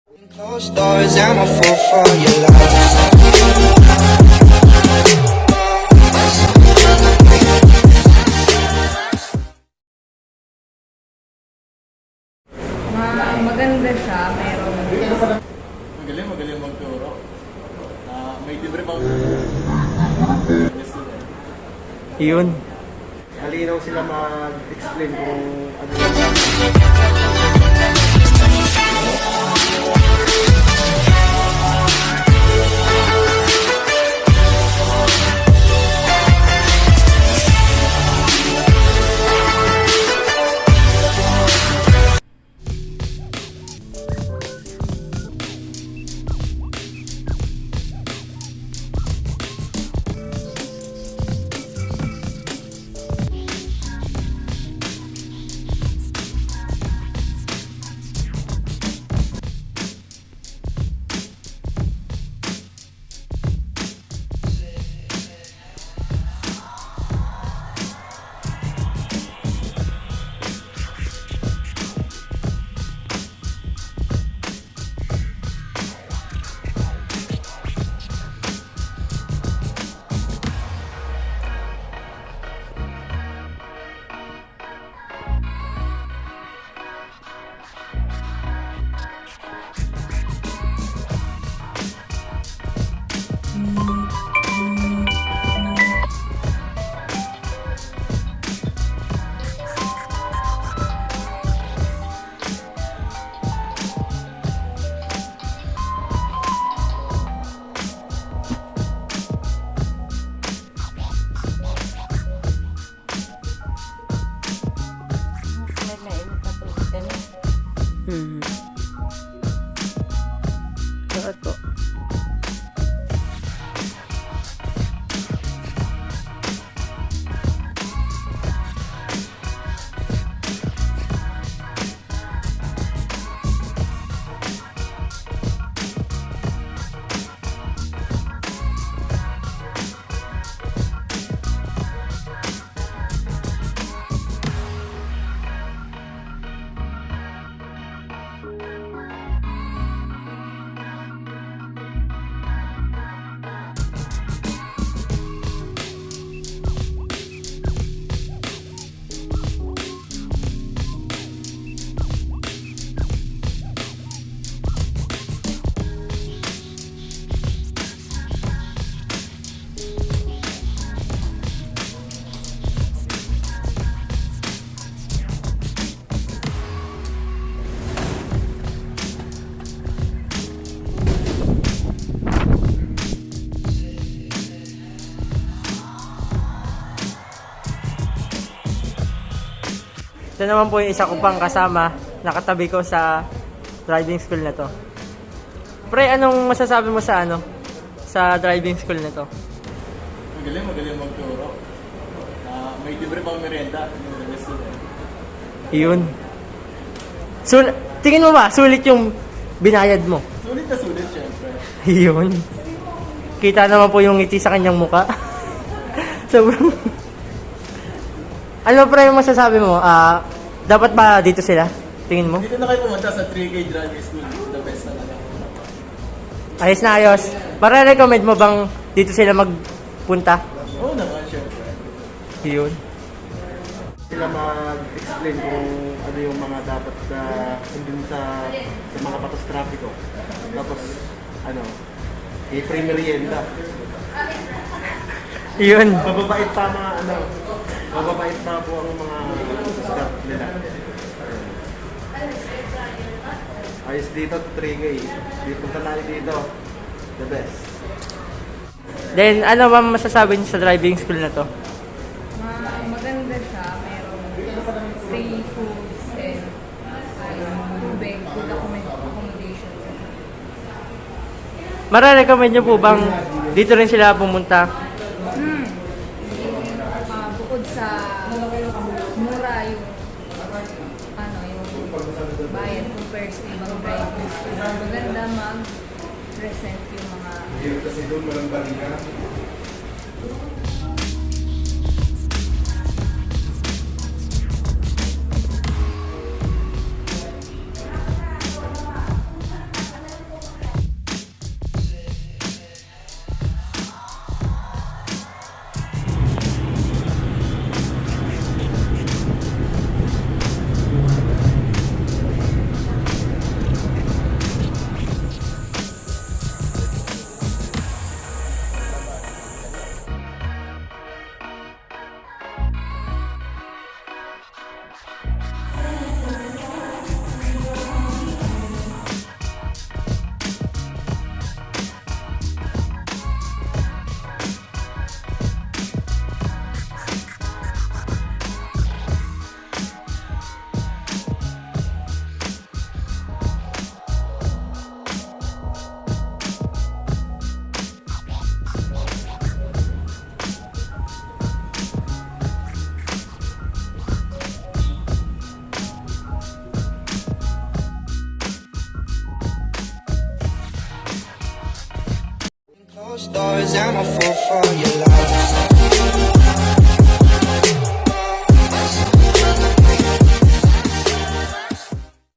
Closed doors, I'm a fool for your love. Maganda siya, meron. Magaling magturo. May libre pang... Yun. Halinaw sila mag-explain kung ano Bakit po? Ito naman po yung isa ko pang kasama, nakatabi ko sa driving school na to. Pre, anong masasabi mo sa sa driving school na to? Magaling magturo. May libre pang merienda. Yun. Tingin mo ba, sulit yung binayad mo? Sulit na sulit, syempre. Yun. Kita naman po yung ngiti sa kanyang muka. Sobrang... Ano pre yung masasabi mo? Dapat ba dito sila? Tingin mo? Dito na kayo pumunta sa 3K driving school. The best talaga. Ayos na ayos. Para-recommend mo bang dito sila magpunta? Oo naman, syempre. Yun. Sila mag-explain kung ano yung mga dapat sundin sa mga patos trapiko. Tapos, free merienda. Yun. Mababait pa mababait pa po ang mga staff nila. Ayos dito to 3K. Punta tayo dito. The best. Then, ano ba masasabi niyo sa driving school na to? Maganda siya, meron free foods and tubig, good accommodation. Mara-recommend niyo po bang dito rin sila pumunta? Bukod sa mura yung yung bayad compared sa ibang driving school. Maganda mag-present yung mga Kasi doon walang balikan. Stars, I'm a fool for your love.